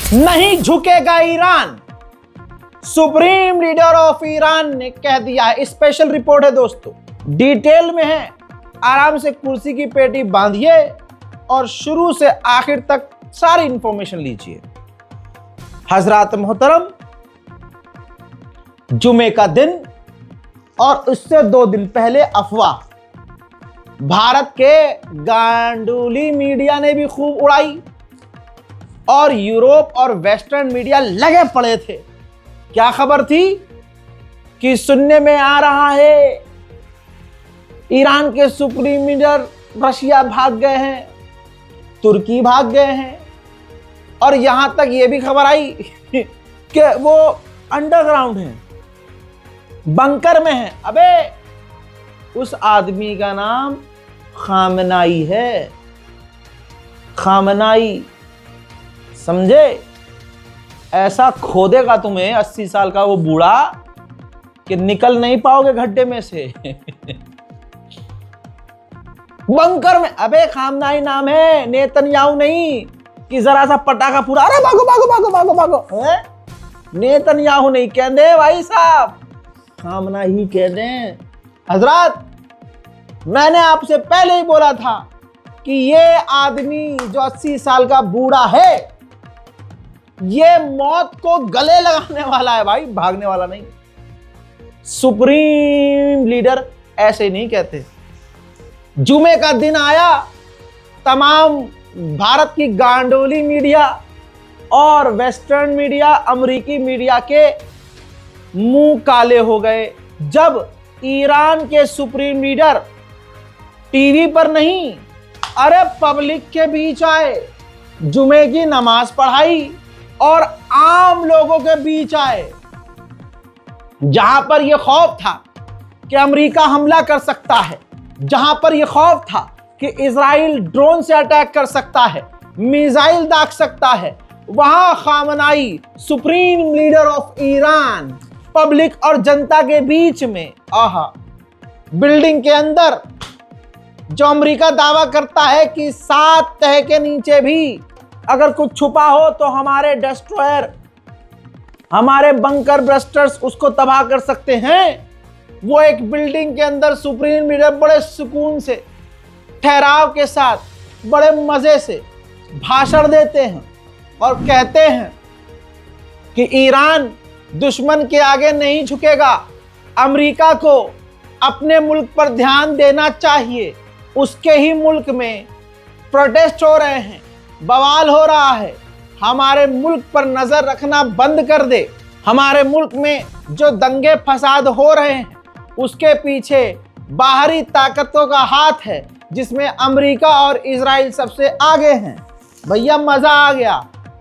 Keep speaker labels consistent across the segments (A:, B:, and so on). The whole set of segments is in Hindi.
A: नहीं झुकेगा Iran, supreme leader of Iran ने कह दिया है। स्पेशल रिपोर्ट है दोस्तों, डिटेल में है, आराम से कुर्सी की पेटी बांधिए और शुरू से आखिर तक सारी इंफॉर्मेशन लीजिए। हजरात मोहतरम, जुमे का दिन और उससे 2 दिन पहले अफवाह भारत के गांडुली मीडिया ने भी खूब उड़ाई और यूरोप और वेस्टर्न मीडिया लगे पड़े थे। क्या खबर थी कि सुनने में आ रहा है ईरान के सुप्रीम लीडर रशिया भाग गए हैं, तुर्की भाग गए हैं, और यहां तक यह भी खबर आई कि वो अंडरग्राउंड हैं, बंकर में हैं। अबे उस आदमी का नाम खामनाई है, खामनाई, समझे? ऐसा खोदेगा तुम्हें 80 साल का वो बूढ़ा कि निकल नहीं पाओगे गड्ढे में से। बंकर में। अबे खामनाई नाम है, नेतन्याहू नहीं कि जरा सा पटाखा पूरा अरे भागो भागो भागो भागो भागो। नेतन्याहू नहीं कहते भाई साहब, खामनाई ही कहते। हजरात, मैंने आपसे पहले ही बोला था कि ये आदमी जो 80 साल का बूढ़ा है, ये मौत को गले लगाने वाला है भाई, भागने वाला नहीं। सुप्रीम लीडर ऐसे नहीं कहते। जुमे का दिन आया, तमाम भारत की गांडोली मीडिया और वेस्टर्न मीडिया, अमेरिकी मीडिया के मुंह काले हो गए जब ईरान के सुप्रीम लीडर टीवी पर नहीं, अरे पब्लिक के बीच आए, जुमे की नमाज पढ़ाई और आम लोगों के बीच आए, जहां पर यह खौफ था कि अमेरिका हमला कर सकता है, जहां पर यह खौफ था कि इजराइल ड्रोन से अटैक कर सकता है, मिसाइल दाग सकता है, वहां खामनाई supreme leader of Iran public और जनता के बीच में, आहा, बिल्डिंग के अंदर, जो अमेरिका दावा करता है कि 7 तह के नीचे भी अगर कुछ छुपा हो तो हमारे डिस्ट्रॉयर, हमारे बंकर ब्रस्टर्स उसको तबाह कर सकते हैं, वो एक बिल्डिंग के अंदर सुप्रीम लीडर बड़े सुकून से, ठहराव के साथ, बड़े मजे से भाषण देते हैं और कहते हैं कि ईरान दुश्मन के आगे नहीं झुकेगा, अमेरिका को अपने मुल्क पर ध्यान देना चाहिए, उसके ही मुल्क में प्रोटेस्ट हो रहे हैं, बवाल हो रहा है, हमारे मुल्क पर नजर रखना बंद कर दे, हमारे मुल्क में जो दंगे फसाद हो रहे हैं उसके पीछे बाहरी ताकतों का हाथ है, जिसमें अमेरिका और इजराइल सबसे आगे हैं। भैया मजा आ गया।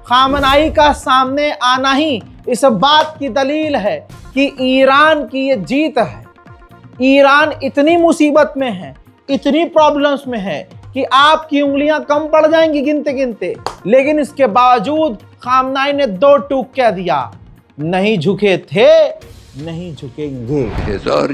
A: खामनाई का सामने आना ही इस बात की दलील है कि ईरान की ये जीत है। ईरान इतनी मुसीबत में है, इतनी प्रॉब्लम्स में है कि आपकी उंगलियां कम पड़ जाएंगी गिनते गिनते, लेकिन इसके बावजूद खामनाई ने 2 टूक कह दिया, नहीं झुके थे, नहीं झुकेंगे।
B: 1000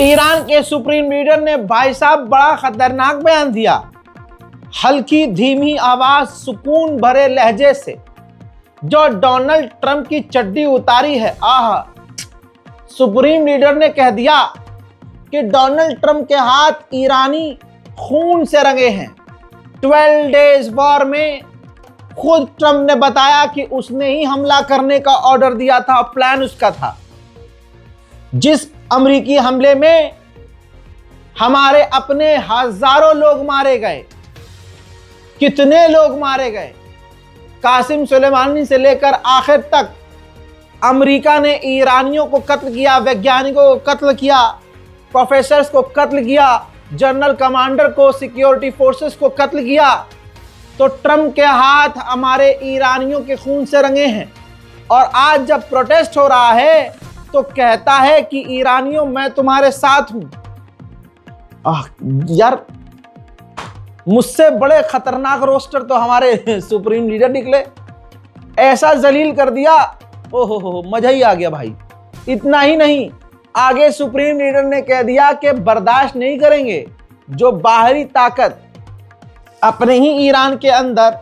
A: ईरान के सुप्रीम लीडर ने भाई साहब बड़ा खतरनाक बयान दिया, हल्की धीमी आवाज, सुकून भरे लहजे से, जो डोनाल्ड ट्रंप की चड्डी उतारी है। आहा, सुप्रीम लीडर ने कह दिया कि डोनाल्ड ट्रंप के हाथ ईरानी खून से रंगे हैं। 12 डेज वॉर में खुद ट्रंप ने बताया कि उसने ही हमला करने का ऑर्डर दिया था, प्लान उसका था। जिस अमेरिकी हमले में हमारे अपने हजारों लोग मारे गए, कितने लोग मारे गए, कासिम सुलेमानी से लेकर आखिर तक अमेरिका ने ईरानियों को कत्ल किया, वैज्ञानिकों को कत्ल किया, प्रोफेसर्स को कत्ल किया, जनरल कमांडर को, सिक्योरिटी फोर्सेस को कत्ल किया। तो ट्रम्प के हाथ हमारे ईरानियों के खून से रंगे हैं। और आज जब प्रोटेस्ट हो रहा है तो कहता है कि ईरानियों मैं तुम्हारे साथ हूं। यार मुझसे बड़े खतरनाक रोस्टर तो हमारे सुप्रीम लीडर निकले, ऐसा जलील कर दिया, ओहो मजा ही आ गया भाई। इतना ही नहीं, आगे सुप्रीम लीडर ने कह दिया कि बर्दाश्त नहीं करेंगे जो बाहरी ताकत अपने ही ईरान के अंदर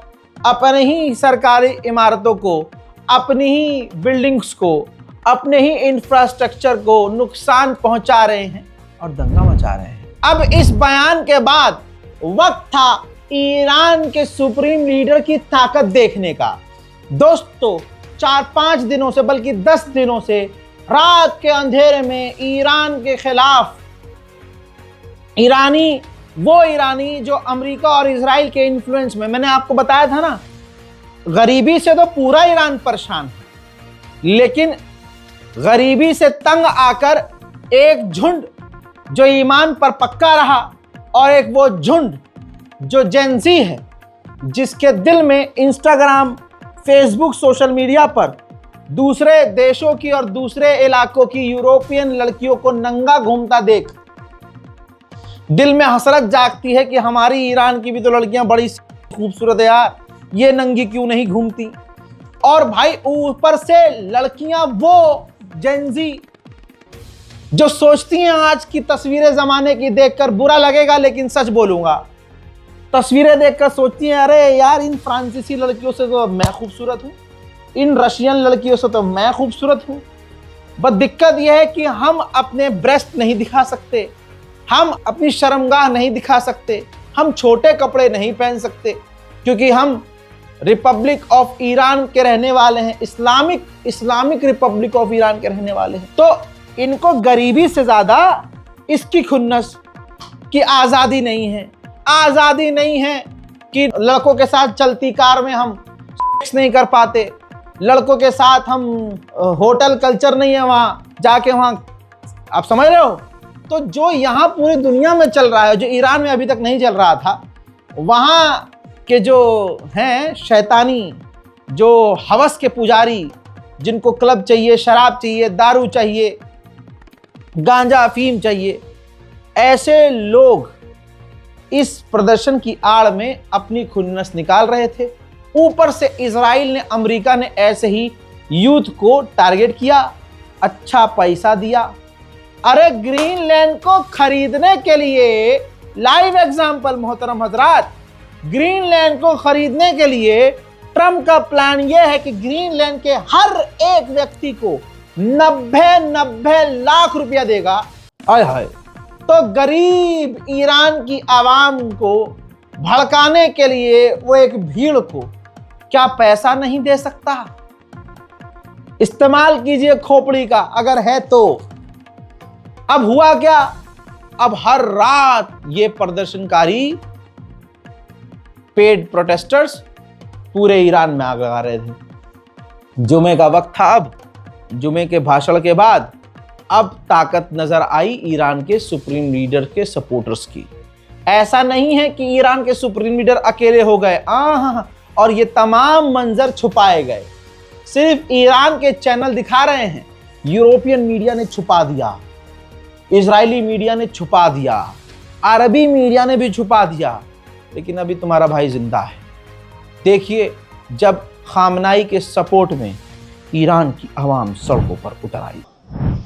A: अपने ही सरकारी इमारतों को, अपनी ही बिल्डिंग्स को, अपने ही इंफ्रास्ट्रक्चर को नुकसान पहुंचा रहे हैं और दंगा मचा रहे हैं। अब इस बयान के बाद वक्त था ईरान के सुप्रीम लीडर की ताकत देखने का। दोस्तों 4-5 दिनों से, बल्कि 10 दिनों से रात के अंधेरे में ईरान के खिलाफ वो ईरानी जो अमेरिका और इजराइल के इन्फ्लुएंस में, मैंने आपको बताया था ना, गरीबी से तो पूरा ईरान परेशान है, लेकिन गरीबी से तंग आकर एक झुंड जो ईमान पर पक्का रहा और एक वो झुंड जो जेंजी है, जिसके दिल में इंस्टाग्राम, फेसबुक, सोशल मीडिया पर दूसरे देशों की और दूसरे इलाकों की यूरोपियन लड़कियों को नंगा घूमता देख दिल में हसरत जागती है कि हमारी ईरान की भी तो लड़कियां बड़ी खूबसूरत है यार, ये नंगी क्यों नहीं घूमती। और भाई ऊपर से लड़कियां वो जेंजी जो सोचती हैं आज की तस्वीरें जमाने की देखकर, बुरा लगेगा लेकिन सच बोलूंगा, तस्वीरें देखकर सोचती हैं अरे यार इन फ्रांसीसी लड़कियों से तो मैं खूबसूरत हूं, इन रशियन लड़कियों से तो मैं खूबसूरत हूं। बस दिक्कत यह है कि हम अपने ब्रेस्ट नहीं दिखा सकते, हम अपनी शर्मगाह नहीं दिखा सकते, हम छोटे कपड़े नहीं पहन सकते, क्योंकि हम रिपब्लिक ऑफ ईरान के रहने वाले हैं, इस्लामिक रिपब्लिक ऑफ ईरान के रहने वाले हैं। तो इनको गरीबी से ज्यादा इसकी खुन्नस की आजादी नहीं है। आजादी नहीं है कि लड़कों के साथ चलती कार में हम सेक्स नहीं कर पाते, लड़कों के साथ हम होटल कल्चर नहीं है वहां जाके, वहां आप समझ रहे हो। तो जो यहाँ पूरी दुनिया में चल रहा है, जो ईरान में अभी तक नहीं चल रहा था, वहाँ के जो हैं शैतानी, जो हवस के पुजारी, जिनको क्लब चाहिए, शराब चाहिए, दारू चाहिए, गांजा अफीम चाहिए, ऐसे लोग इस प्रदर्शन की आड़ में अपनी खुन्नस निकाल रहे थे। ऊपर से इजराइल ने, अमेरिका ने ऐसे ही यूथ को टारगेट किया, अच्छा पैसा दिया। अरे ग्रीनलैंड को खरीदने के लिए, लाइव एग्जांपल मोहतरम हजरात, ग्रीनलैंड को खरीदने के लिए ट्रम्प का प्लान यह है कि ग्रीनलैंड के हर एक व्यक्ति को 90 लाख रुपया देगा। आय हाय। तो गरीब ईरान की आवाम को भड़काने के लिए वो एक भीड़ को क्या पैसा नहीं दे सकता? इस्तेमाल कीजिए खोपड़ी का अगर है तो। अब हुआ क्या? अब हर रात ये प्रदर्शनकारी, पेड प्रोटेस्टर्स पूरे ईरान में आग लगा रहे थे। जुमे का वक्त था। अब जुमे के भाषण के बाद अब ताकत नजर आई ईरान के सुप्रीम लीडर के सपोर्टर्स की। ऐसा नहीं है कि ईरान के सुप्रीम लीडर अकेले हो गए, और ये तमाम मंजर छुपाए गए। सिर्फ ईरान के चैनल दिखा रहे हैं, यूरोपियन मीडिया ने छुपा दिया, इजरायली मीडिया ने छुपा दिया, अरबी मीडिया ने भी छुपा दिया, लेकिन अभी तुम्हारा भाई जिंदा है। देखिए जब खामनाई के सपोर्ट में ईरान की आवाम सड़कों पर उतर आई।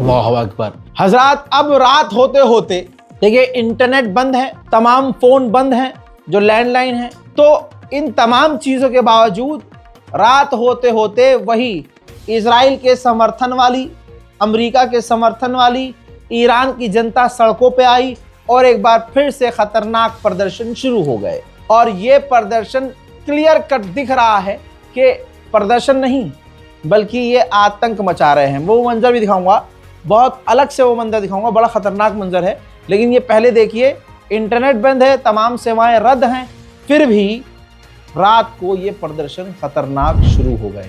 A: अल्लाह अकबर। हजरात अब रात होते होते देखिए इंटरनेट बंद है, तमाम फोन बंद हैं जो लैंडलाइन है, तो इन तमाम चीजों के बावजूद रात होते होते वही इजराइल के समर्थन वाली, अमेरिका के समर्थन वाली ईरान की जनता सड़कों पे आई और एक बार फिर से खतरनाक प्रदर्शन शुरू हो गए। और ये प्रदर्शन क्लियर कट दिख रहा है कि प्रदर्शन नहीं बल्कि ये आतंक मचा रहे हैं। वो मंजर भी दिखाऊंगा, बहुत अलग से वो मंजर दिखाऊंगा, बड़ा खतरनाक मंजर है। लेकिन ये पहले देखिए, इंटरनेट बंद है, तमाम सेवाएं रद्द हैं, फिर भी रात को ये प्रदर्शन खतरनाक शुरू हो गए।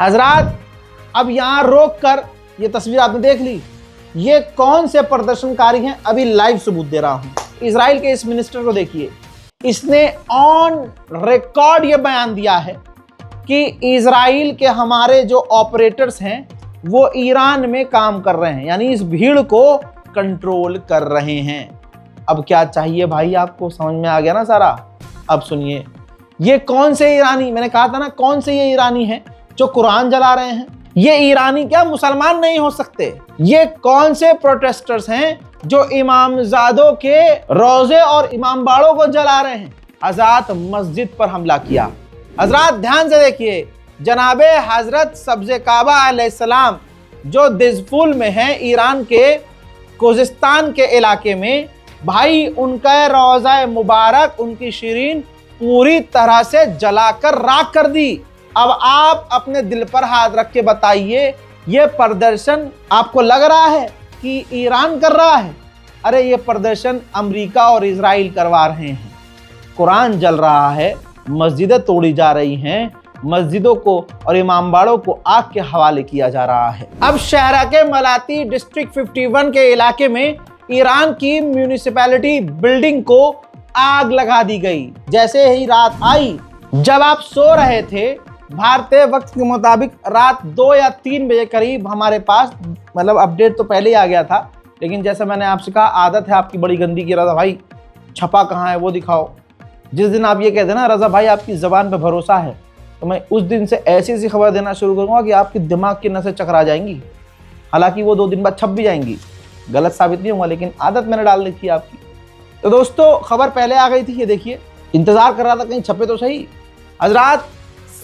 A: हजरात अब यहां रोक कर ये तस्वीर आपने देख ली, ये कौन से प्रदर्शनकारी हैं अभी लाइव सबूत दे रहा हूं। इजराइल के इस मिनिस्टर को देखिए, इसने ऑन रिकॉर्ड ये बयान दिया है कि इजराइल के हमारे जो ऑपरेटर्स हैं वो ईरान में काम कर रहे हैं, यानी इस भीड़ को कंट्रोल कर रहे हैं। अब क्या चाहिए भाई, आपको समझ में आ गया ना सारा। अब सुनिए, ये कौन से ईरानी, मैंने कहा था ना कौन से ये ईरानी हैं जो कुरान जला रहे हैं। ये ईरानी क्या मुसलमान नहीं हो सकते। ये कौन से प्रोटेस्टर्स हैं जो इमामजादों के रोजे और इमाम बाड़ों को जला रहे हैं। आजाद मस्जिद पर हमला किया। हजरात ध्यान से देखिए, जनाबे हजरत सब्ज़े काबा अलैहिस्सलाम जो दिजफुल में है, ईरान के कोजिस्तान के इलाके में, भाई उनका रोज़ा मुबारक, उनकी शीरीन पूरी तरह से जलाकर राख कर दी। अब आप अपने दिल पर हाथ रख के बताइए, ये प्रदर्शन आपको लग रहा है कि ईरान कर रहा है? अरे ये प्रदर्शन अमेरिका और इजराइल करवा रहे हैं। कुरान जल रहा है, मस्जिदें तोड़ी जा रही हैं, मस्जिदों को और इमामबाड़ों को आग के हवाले किया जा रहा है। अब शहरा के मलाती डिस्ट्रिक्ट 51 के इलाके में ईरान की म्यूनिसिपैलिटी बिल्डिंग को आग लगा दी गई। जैसे ही रात आई, जब आप सो रहे थे, भारतीय वक्त के मुताबिक रात 2 या 3 बजे करीब हमारे पास, मतलब अपडेट तो पहले ही आ गया था, लेकिन जैसा मैंने आपसे कहा, आदत है आपकी बड़ी गंदी की, रजा भाई छपा कहाँ है वो दिखाओ। जिस दिन आप ये कहते हैं ना रजा भाई आपकी ज़बान पे भरोसा है, तो मैं उस दिन से ऐसी खबर देना शुरू करूँगा कि आपके दिमाग की नसें चकरा जाएंगी। हालांकि वो 2 दिन बाद छप भी जाएंगी, गलत साबित नहीं होगा, लेकिन आदत मैंने डाल रखी है आपकी। तो दोस्तों खबर पहले आ गई थी, ये देखिए, इंतज़ार कर रहा था कहीं छपे तो सही। हजरात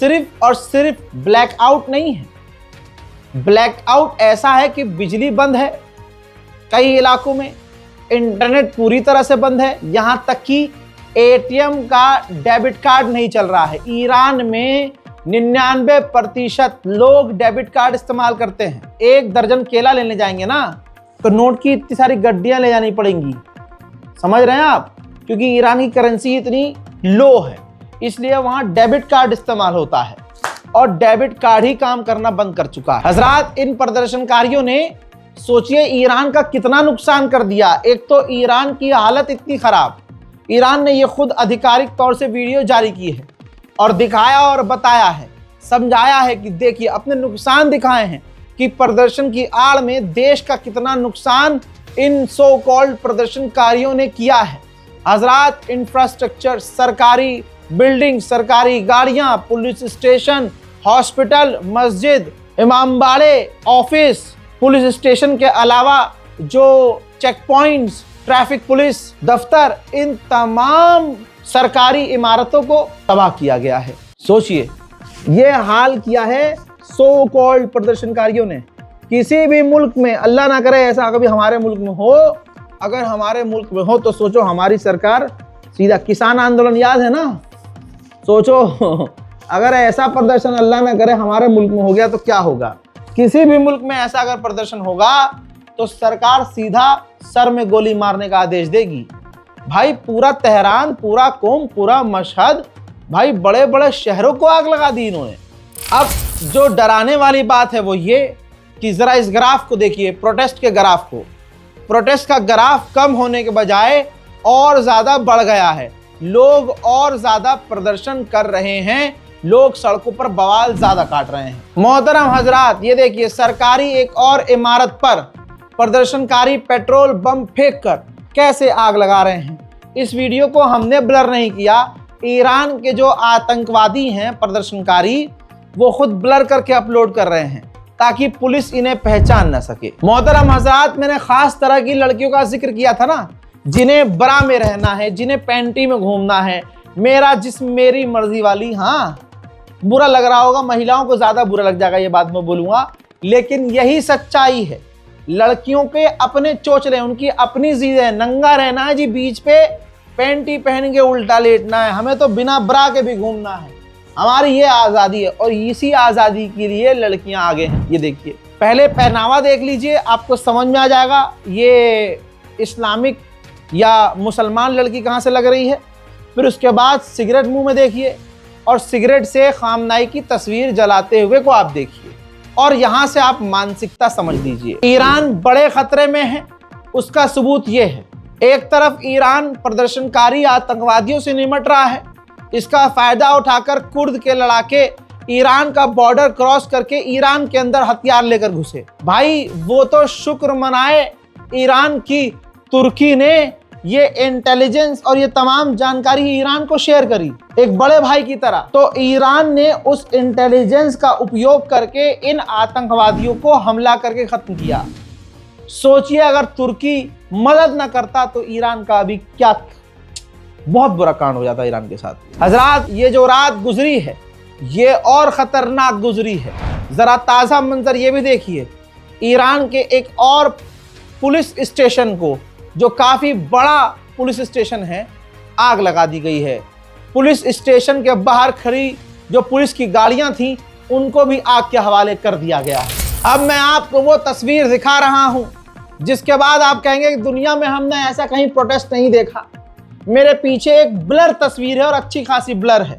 A: सिर्फ और सिर्फ ब्लैकआउट नहीं है। ब्लैकआउट ऐसा है कि बिजली बंद है कई इलाकों में, इंटरनेट पूरी तरह से बंद है, यहां तक कि एटीएम का डेबिट कार्ड नहीं चल रहा है। ईरान में 99% लोग डेबिट कार्ड इस्तेमाल करते हैं। 1 दर्जन केला लेने जाएंगे ना तो नोट की इतनी सारी गड्डियां ले जानी पड़ेंगी, समझ रहे हैं आप, क्योंकि ईरान की करेंसी इतनी लो है, इसलिए वहां डेबिट कार्ड इस्तेमाल होता है और डेबिट कार्ड ही काम करना बंद कर चुका है। हजरात, इन प्रदर्शनकारियों ने सोचिए ईरान का कितना नुकसान कर दिया। एक तो ईरान की हालत इतनी खराब, ईरान ने यह खुद आधिकारिक तौर से वीडियो जारी की है और दिखाया और बताया है, समझाया है कि देखिए, अपने नुकसान दिखाए हैं कि प्रदर्शन की आड़ में देश का कितना नुकसान इन सो कॉल्ड प्रदर्शनकारियों ने किया है। हजरात, इंफ्रास्ट्रक्चर, सरकारी बिल्डिंग, सरकारी गाड़ियां, पुलिस स्टेशन, हॉस्पिटल, मस्जिद, इमामबाड़े, ऑफिस, पुलिस स्टेशन के अलावा जो चेक पॉइंट्स, ट्रैफिक पुलिस दफ्तर, इन तमाम सरकारी इमारतों को तबाह किया गया है। सोचिए, ये हाल किया है सो कॉल्ड प्रदर्शनकारियों ने। किसी भी मुल्क में, अल्लाह ना करे ऐसा कभी हमारे मुल्क में हो, अगर हमारे मुल्क में हो तो सोचो हमारी सरकार सीधा किसान आंदोलन याद है ना, सोचो अगर ऐसा प्रदर्शन अल्लाह ना करे हमारे मुल्क में हो गया तो क्या होगा। किसी भी मुल्क में ऐसा अगर प्रदर्शन होगा तो सरकार सीधा सर में गोली मारने का आदेश देगी। भाई पूरा तेहरान, पूरा कोम, पूरा मशहद, भाई बड़े बड़े शहरों को आग लगा दी इन्होंने। अब जो डराने वाली बात है वो ये कि जरा इस ग्राफ को देखिए, प्रोटेस्ट के ग्राफ को। प्रोटेस्ट का ग्राफ कम होने के बजाय और ज्यादा बढ़ गया है। लोग और ज्यादा प्रदर्शन कर रहे हैं, लोग सड़कों पर बवाल ज्यादा काट रहे हैं। मोहतरम हजरात, ये देखिए, सरकारी एक और इमारत पर प्रदर्शनकारी पेट्रोल बम फेंक कर कैसे आग लगा रहे हैं। इस वीडियो को हमने ब्लर नहीं किया, ईरान के जो आतंकवादी हैं प्रदर्शनकारी, वो खुद ब्लर करके अपलोड कर रहे हैं ताकि पुलिस इन्हें पहचान न सके। मोहतरम हजरात, मैंने खास तरह की लड़कियों का जिक्र किया था ना, जिन्हें बरा में रहना है, जिन्हें पैंटी में घूमना है, मेरा जिस्म मेरी मर्जी वाली। हाँ, बुरा लग रहा होगा, महिलाओं को ज्यादा बुरा लग जाएगा ये बात मैं बोलूंगा, लेकिन यही सच्चाई है। लड़कियों के अपने चोचले, उनकी अपनी चीजें है, नंगा रहना है जी, बीच पे पैंटी पहन के उल्टा लेटना है, हमें तो बिना ब्रा के भी घूमना है। हमारी ये आज़ादी है और इसी आज़ादी के लिए लड़कियां आगे हैं। ये देखिए, पहले पहनावा देख लीजिए, आपको समझ में आ जाएगा ये इस्लामिक या मुसलमान लड़की कहाँ से लग रही है। फिर उसके बाद सिगरेट मुंह में देखिए और सिगरेट से खामनाई की तस्वीर जलाते हुए को आप देखिए और यहाँ से आप मानसिकता समझ लीजिए। ईरान बड़े खतरे में है, उसका सबूत ये है। एक तरफ ईरान प्रदर्शनकारी आतंकवादियों से निमट रहा है, इसका फायदा उठाकर कुर्द के लड़ाके ईरान का बॉर्डर क्रॉस करके ईरान के अंदर हथियार लेकर घुसे। भाई वो तो शुक्र मनाए ईरान की तुर्की ने ये इंटेलिजेंस और ये तमाम जानकारी ईरान को शेयर करी एक बड़े भाई की तरह। तो ईरान ने उस इंटेलिजेंस का उपयोग करके इन आतंकवादियों को हमला करके खत्म किया। सोचिए अगर तुर्की मदद न करता तो ईरान का अभी क्या बहुत बुरा कांड हो जाता ईरान के साथ। हजरात, ये जो रात गुजरी है ये और खतरनाक गुजरी है। जरा ताजा मंजर ये भी देखिए, ईरान के एक और पुलिस स्टेशन को, जो काफी बड़ा पुलिस स्टेशन है, आग लगा दी गई है। पुलिस स्टेशन के बाहर खड़ी जो पुलिस की गाड़ियां थीं उनको भी आग के हवाले कर दिया गया है। अब मैं आपको वो तस्वीर दिखा रहा हूं जिसके बाद आप कहेंगे कि दुनिया में हमने ऐसा कहीं प्रोटेस्ट नहीं देखा। मेरे पीछे एक ब्लर तस्वीर है और अच्छी खासी ब्लर है।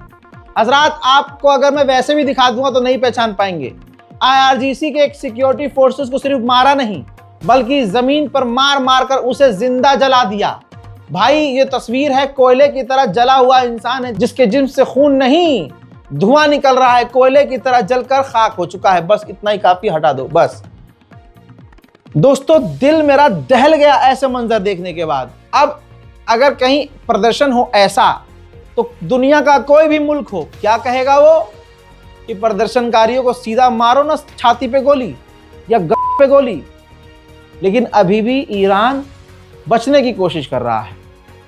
A: हजरात, आपको अगर मैं वैसे भी दिखा दूंगा तो नहीं पहचान पाएंगे। IRGC के एक सिक्योरिटी फोर्सेस को सिर्फ मारा नहीं बल्कि जमीन पर मार मार कर उसे जिंदा जला दिया। भाई ये तस्वीर है, कोयले की तरह जला हुआ इंसान है जिसके जिस्म से खून नहीं धुआं निकल रहा है, कोयले की तरह जलकर खाक हो चुका है। बस इतना ही काफी, हटा दो बस। दोस्तों, दिल मेरा दहल गया ऐसे मंजर देखने के बाद। अब अगर कहीं प्रदर्शन हो ऐसा तो दुनिया का कोई भी मुल्क हो, क्या कहेगा वो कि प्रदर्शनकारियों को सीधा मारो ना छाती पे गोली या पे गोली। लेकिन अभी भी ईरान बचने की कोशिश कर रहा है।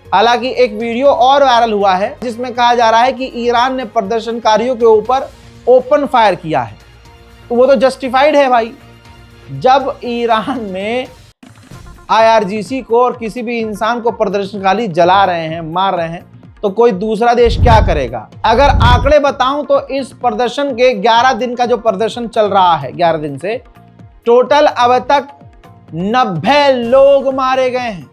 A: हालांकि एक वीडियो और वायरल हुआ है जिसमें कहा जा रहा है कि ईरान ने प्रदर्शनकारियों के ऊपर ओपन फायर किया है, तो वो तो जस्टिफाइड है भाई। जब ईरान में IRGC को और किसी भी इंसान को प्रदर्शनकारी जला रहे हैं, मार रहे हैं, तो कोई दूसरा देश क्या करेगा? अगर आंकड़े बताऊं तो इस प्रदर्शन के 11 दिन का जो प्रदर्शन चल रहा है, 11 दिन से टोटल अब तक 90 लोग मारे गए हैं,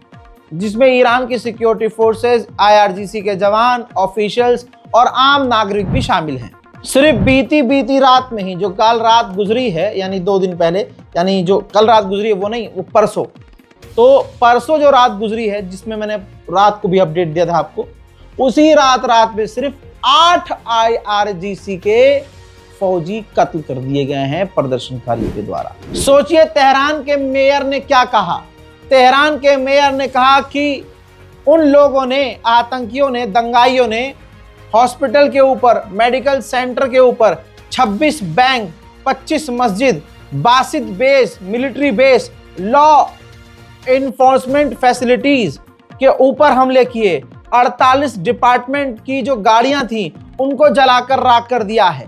A: जिसमें ईरान की सिक्योरिटी फोर्सेस, IRGC के जवान, ऑफिशियल्स और आम नागरिक भी शामिल हैं। सिर्फ बीती रात में ही, जो कल रात गुजरी है, यानी 2 दिन पहले, यानी जो कल रात गुजरी है वो नहीं, वो परसों, तो परसों जो रात गुजरी है, जिसमें मैंने रात को भी अपडेट दिया था आपको, उसी रात में सिर्फ 8 IRGC के फौजी कत्ल कर दिए गए हैं प्रदर्शनकारियों के द्वारा। सोचिए तेहरान के मेयर ने क्या कहा। तेहरान के मेयर ने कहा कि उन लोगों ने, आतंकियों ने, दंगाइयों ने हॉस्पिटल के ऊपर, मेडिकल सेंटर के ऊपर 26 बैंक, 25 मस्जिद, Basit base, military base, law enforcement facilities के ऊपर हमले किए। 48 डिपार्टमेंट की जो गाड़ियां थी उनको जलाकर राख कर दिया है।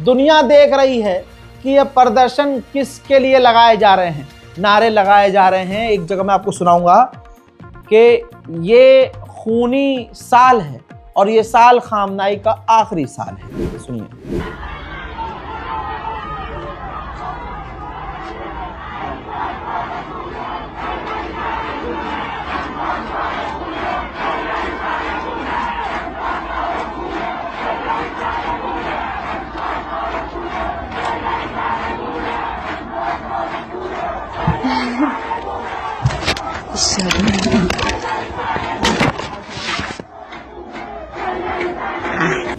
A: दुनिया देख रही है कि ये प्रदर्शन किसके लिए लगाए जा रहे हैं, नारे लगाए जा रहे हैं। एक जगह मैं आपको सुनाऊंगा कि ये खूनी साल है और ये साल खामनाई का आखिरी साल है। सुनिए।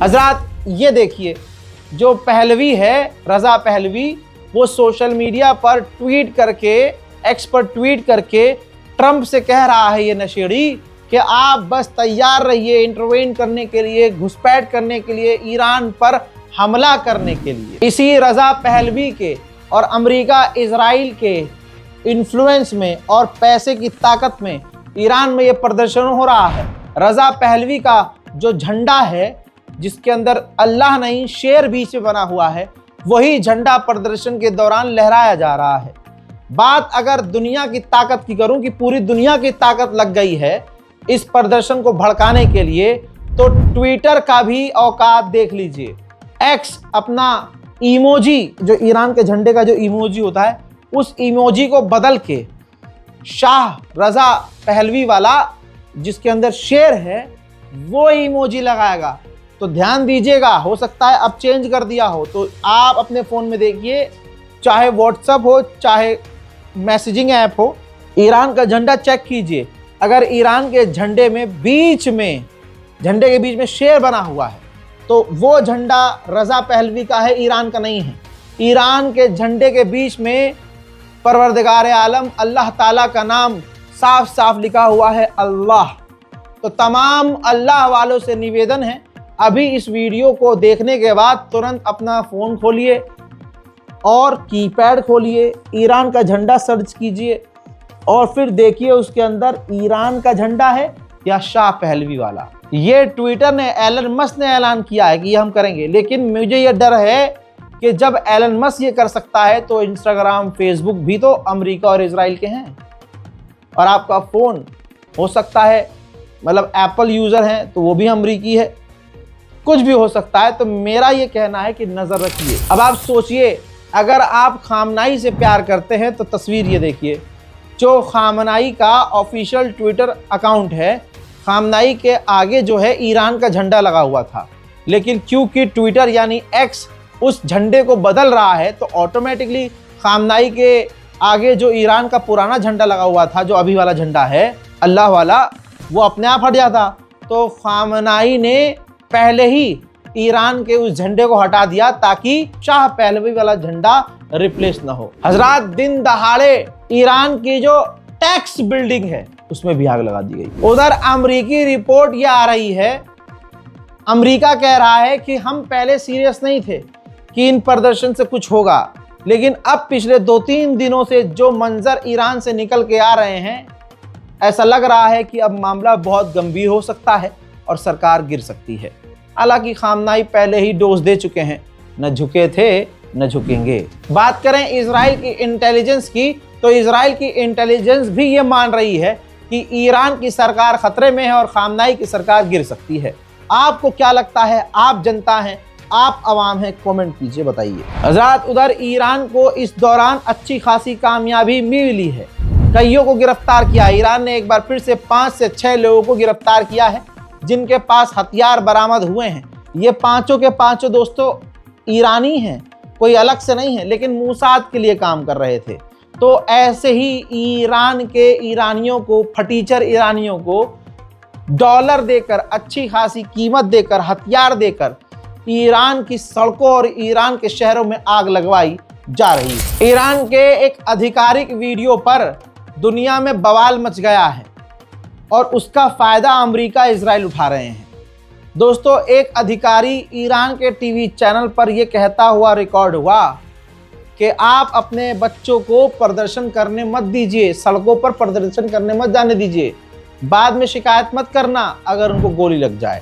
A: हजरात ये देखिए, जो पहलवी है, रजा पहलवी, वो सोशल मीडिया पर ट्वीट करके, एक्स पर ट्वीट करके ट्रंप से कह रहा है, ये नशेड़ी, कि आप बस तैयार रहिए इंटरवेन करने के लिए, घुसपैठ करने के लिए, ईरान पर हमला करने के लिए। इसी रजा पहलवी के और अमेरिका इजराइल के इन्फ्लुएंस में और पैसे की ताकत में ईरान में ये प्रदर्शन हो रहा है। रजा पहलवी का जो झंडा है, जिसके अंदर अल्लाह नहीं शेर बीच में बना हुआ है, वही झंडा प्रदर्शन के दौरान लहराया जा रहा है। बात अगर दुनिया की ताकत की करूं कि पूरी दुनिया की ताकत लग गई है इस प्रदर्शन को भड़काने के लिए, तो ट्विटर का भी औकात देख लीजिए। एक्स अपना इमोजी, जो ईरान के झंडे का जो इमोजी होता है, उस इमोजी को बदल के शाह रजा पहलवी वाला, जिसके अंदर शेर है, वो इमोजी लगाएगा। तो ध्यान दीजिएगा, हो सकता है अब चेंज कर दिया हो, तो आप अपने फ़ोन में देखिए, चाहे व्हाट्सएप हो, चाहे मैसेजिंग ऐप हो, ईरान का झंडा चेक कीजिए। अगर ईरान के झंडे में बीच में, झंडे के बीच में शेर बना हुआ है, तो वो झंडा रजा पहलवी का है, ईरान का नहीं है। ईरान के झंडे के बीच में परवरदिगार आलम अल्लाह ताला का नाम साफ साफ लिखा हुआ है, अल्लाह। तो तमाम अल्लाह वालों से निवेदन है, अभी इस वीडियो को देखने के बाद तुरंत अपना फ़ोन खोलिए और कीपैड खोलिए, ईरान का झंडा सर्च कीजिए और फिर देखिए उसके अंदर ईरान का झंडा है या शाह पहलवी वाला। ये ट्विटर ने, एलन मस्क ने ऐलान किया है कि ये हम करेंगे, लेकिन मुझे ये डर है कि जब एलन मस्क ये कर सकता है तो इंस्टाग्राम, फेसबुक भी तो अमेरिका और इजराइल के हैं, और आपका फ़ोन हो सकता है, मतलब एप्पल यूज़र हैं तो वो भी अमेरिकी है, कुछ भी हो सकता है। तो मेरा ये कहना है कि नज़र रखिए। अब आप सोचिए, अगर आप खामनाई से प्यार करते हैं तो तस्वीर ये देखिए, जो खामनाई का ऑफिशियल ट्विटर अकाउंट है, खामनाई के आगे जो है ईरान का झंडा लगा हुआ था, लेकिन क्योंकि ट्विटर यानी एक्स उस झंडे को बदल रहा है, तो ऑटोमेटिकली खामनाई के आगे जो ईरान का पुराना झंडा लगा हुआ था, जो अभी वाला झंडा है अल्लाह वाला, वो अपने आप हट जाता। तो खामनाई ने पहले ही ईरान के उस झंडे को हटा दिया ताकि शाह पहलवी वाला झंडा रिप्लेस ना हो। हजरात, दिन दहाड़े ईरान की जो टैक्स बिल्डिंग है उसमें भी आग लगा दी गई। उधर अमेरिकी रिपोर्ट ये आ रही है, अमेरिका कह रहा है कि हम पहले सीरियस नहीं थे कि इन प्रदर्शन से कुछ होगा, लेकिन अब पिछले 2-3 दिनों से जो मंजर ईरान से निकल के आ रहे हैं, ऐसा लग रहा है कि अब मामला बहुत गंभीर हो सकता है और सरकार गिर सकती है। हालांकि खामनाई पहले ही डोज दे चुके हैं, न झुके थे न झुकेंगे। बात करें इजराइल की इंटेलिजेंस की, तो इजराइल की इंटेलिजेंस भी ये मान रही है कि ईरान की सरकार खतरे में है और खामनाई की सरकार गिर सकती है। आपको क्या लगता है? आप जनता हैं, आप अवाम हैं, कमेंट कीजिए, बताइए। हज़रात, उधर ईरान को इस दौरान अच्छी खासी कामयाबी मिली है, कईयों को गिरफ्तार किया। ईरान ने एक बार फिर से 5 से 6 लोगों को गिरफ्तार किया है जिनके पास हथियार बरामद हुए हैं। ये पांचों के पांचों दोस्तों ईरानी हैं, कोई अलग से नहीं है, लेकिन मूसाद के लिए काम कर रहे थे। तो ऐसे ही ईरान के ईरानियों को, फटीचर ईरानियों को डॉलर देकर, अच्छी खासी कीमत देकर, हथियार देकर ईरान की सड़कों और ईरान के शहरों में आग लगवाई जा रही है। ईरान के एक आधिकारिक वीडियो पर दुनिया में बवाल मच गया है और उसका फायदा अमेरिका, इजराइल उठा रहे हैं। दोस्तों, एक अधिकारी ईरान के टीवी चैनल पर यह कहता हुआ रिकॉर्ड हुआ कि आप अपने बच्चों को प्रदर्शन करने मत दीजिए, सड़कों पर प्रदर्शन करने मत जाने दीजिए, बाद में शिकायत मत करना अगर उनको गोली लग जाए।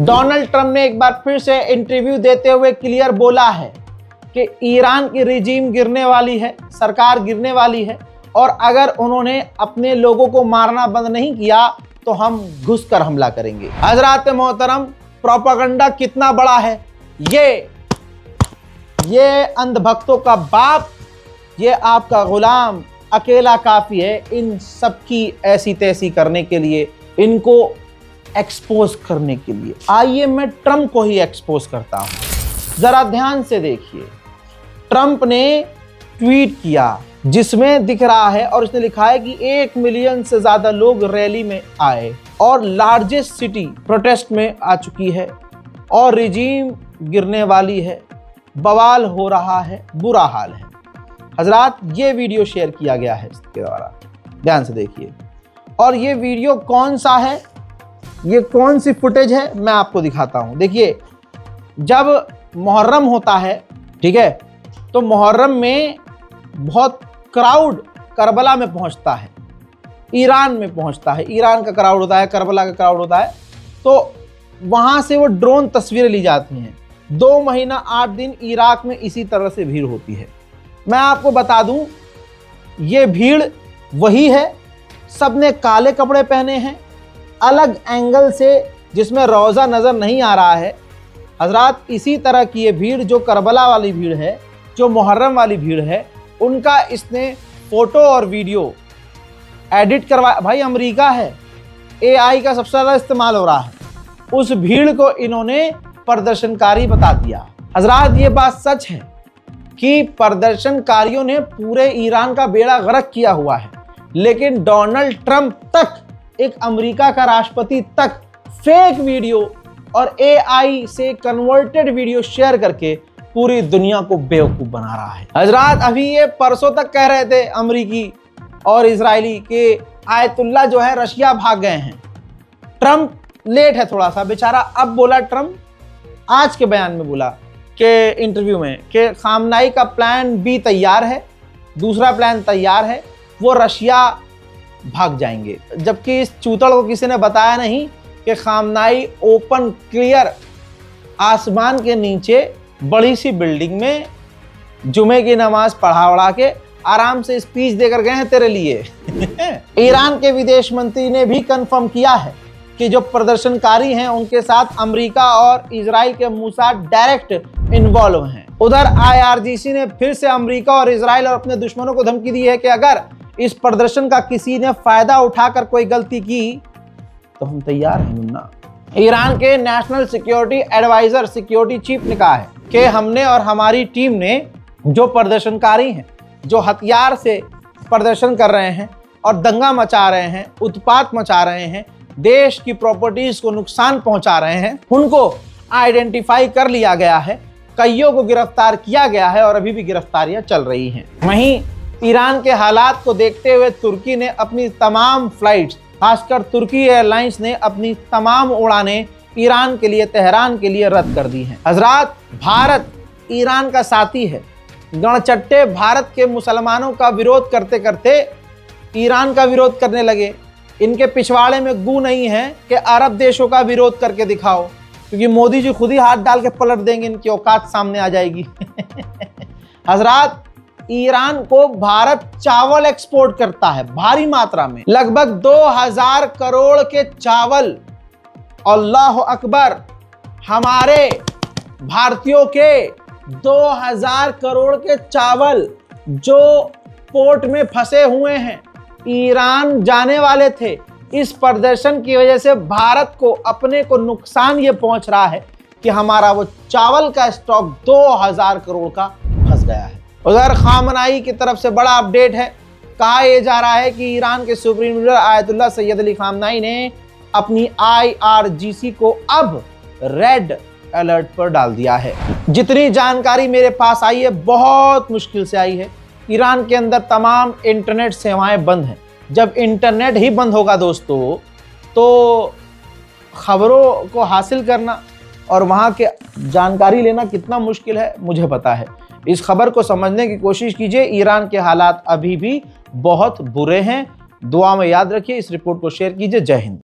A: डोनाल्ड ट्रंप ने एक बार फिर से इंटरव्यू देते हुए क्लियर बोला है कि ईरान की रिजीम गिरने वाली है, सरकार गिरने वाली है, और अगर उन्होंने अपने लोगों को मारना बंद नहीं किया तो हम घुसकर हमला करेंगे। हजरात मोहतरम, प्रोपेगेंडा कितना बड़ा है। ये अंधभक्तों का बाप, ये आपका गुलाम अकेला काफी है इन सबकी ऐसी तैसी करने के लिए, इनको एक्सपोज करने के लिए। आइए मैं ट्रंप को ही एक्सपोज करता हूं। जरा ध्यान से देखिए, ट्रंप ने ट्वीट किया जिसमें दिख रहा है और उसने लिखा है कि 1 मिलियन से ज्यादा लोग रैली में आए और लार्जेस्ट सिटी प्रोटेस्ट में आ चुकी है और रिजीम गिरने वाली है, बवाल हो रहा है, बुरा हाल है। हजरात, ये वीडियो शेयर किया गया है इसके द्वारा, ध्यान से देखिए। और ये वीडियो कौन सा है, ये कौन सी फुटेज है, मैं आपको दिखाता हूं। देखिए, जब मुहर्रम होता है, ठीक है, तो मुहर्रम में बहुत क्राउड करबला में पहुंचता है, ईरान में पहुंचता है, ईरान का क्राउड होता है, करबला का क्राउड होता है, तो वहां से वो ड्रोन तस्वीरें ली जाती हैं। 2 महीना 8 दिन इराक में इसी तरह से भीड़ होती है। मैं आपको बता दूं, ये भीड़ वही है, सबने काले कपड़े पहने हैं, अलग एंगल से जिसमें रोज़ा नज़र नहीं आ रहा है। हजरात, इसी तरह की ये भीड़ जो करबला वाली भीड़ है, जो मुहर्रम वाली भीड़ है, उनका इसने फ़ोटो और वीडियो एडिट करवाया। भाई, अमेरिका है, AI का सबसे ज़्यादा इस्तेमाल हो रहा है। उस भीड़ को इन्होंने प्रदर्शनकारी बता दिया। हजरात, ये बात सच है कि प्रदर्शनकारियों ने पूरे ईरान का बेड़ा गर्क किया हुआ है, लेकिन डोनाल्ड ट्रंप तक, एक अमेरिका का राष्ट्रपति तक फेक वीडियो और AI से कन्वर्टेड वीडियो शेयर करके पूरी दुनिया को बेवकूफ बना रहा है। हजरात, अभी ये परसों तक कह रहे थे अमेरिकी और इजरायली के आयतुल्ला जो है रशिया भाग गए हैं। ट्रंप लेट है थोड़ा सा बेचारा, अब बोला ट्रंप, आज के बयान में बोला के इंटरव्यू में कि खामनाई का प्लान B तैयार है, दूसरा प्लान तैयार है, वो रशिया भाग जाएंगे। जबकि इस चूतड़ को किसी ने बताया नहीं कि खामनाई ओपन क्लियर आसमान के नीचे बड़ी सी बिल्डिंग में जुमे की नमाज पढ़ा के आराम से स्पीच देकर गए हैं तेरे लिए। ईरान के विदेश मंत्री ने भी कंफर्म किया है कि जो प्रदर्शनकारी हैं उनके साथ अमेरिका और इजराइल के मोसाद डायरेक्ट इन्वॉल्व हैं। उधर IRGC ने फिर से अमेरिका और इजराइल और अपने दुश्मनों को धमकी दी है कि अगर इस प्रदर्शन का किसी ने फायदा उठाकर कोई गलती की तो हम तैयार हैं मुन्ना। ईरान के national security adviser security chief ने कहा है कि हमने और हमारी टीम ने जो प्रदर्शनकारी हैं, जो हथियार से प्रदर्शन कर रहे हैं और दंगा मचा रहे हैं, उत्पात मचा रहे हैं, देश की प्रॉपर्टीज को नुकसान पहुंचा रहे हैं, उनको आइडेंटिफाई कर लिया गया है, कईयों को गिरफ्तार किया गया है और अभी भी गिरफ्तारियां चल रही हैं। वहीं ईरान के हालात को देखते हुए तुर्की ने अपनी तमाम फ्लाइट्स, खासकर तुर्की एयरलाइंस ने अपनी तमाम उड़ानें ईरान के लिए, तेहरान के लिए रद्द कर दी हैं। हजरात, भारत ईरान का साथी है। गणचट्टे भारत के मुसलमानों का विरोध करते करते ईरान का विरोध करने लगे। इनके पिछवाड़े में गू नहीं है कि अरब देशों का विरोध करके दिखाओ, क्योंकि मोदी जी खुद ही हाथ डाल के पलट देंगे, इनकी औकात सामने आ जाएगी। हजरात, ईरान को भारत चावल एक्सपोर्ट करता है भारी मात्रा में, लगभग 2000 करोड़ के चावल। अल्लाह अकबर, हमारे भारतीयों के 2000 करोड़ के चावल जो पोर्ट में फंसे हुए हैं, ईरान जाने वाले थे। इस प्रदर्शन की वजह से भारत को, अपने को नुकसान ये पहुंच रहा है कि हमारा वो चावल का स्टॉक 2000 करोड़ का फंस गया है। उधर खामनाई की तरफ से बड़ा अपडेट है। कहा यह जा रहा है कि ईरान के supreme leader Ayatollah Syed Ali खामनाई ने अपनी IRGC को अब रेड अलर्ट पर डाल दिया है। जितनी जानकारी मेरे पास आई है, बहुत मुश्किल से आई है। ईरान के अंदर तमाम इंटरनेट सेवाएं बंद हैं। जब इंटरनेट ही बंद होगा दोस्तों, तो खबरों को हासिल करना और वहाँ के जानकारी लेना कितना मुश्किल है मुझे पता है। इस खबर को समझने की कोशिश कीजिए। ईरान के हालात अभी भी बहुत बुरे हैं। दुआ में याद रखिए। इस रिपोर्ट को शेयर कीजिए। जय हिंद।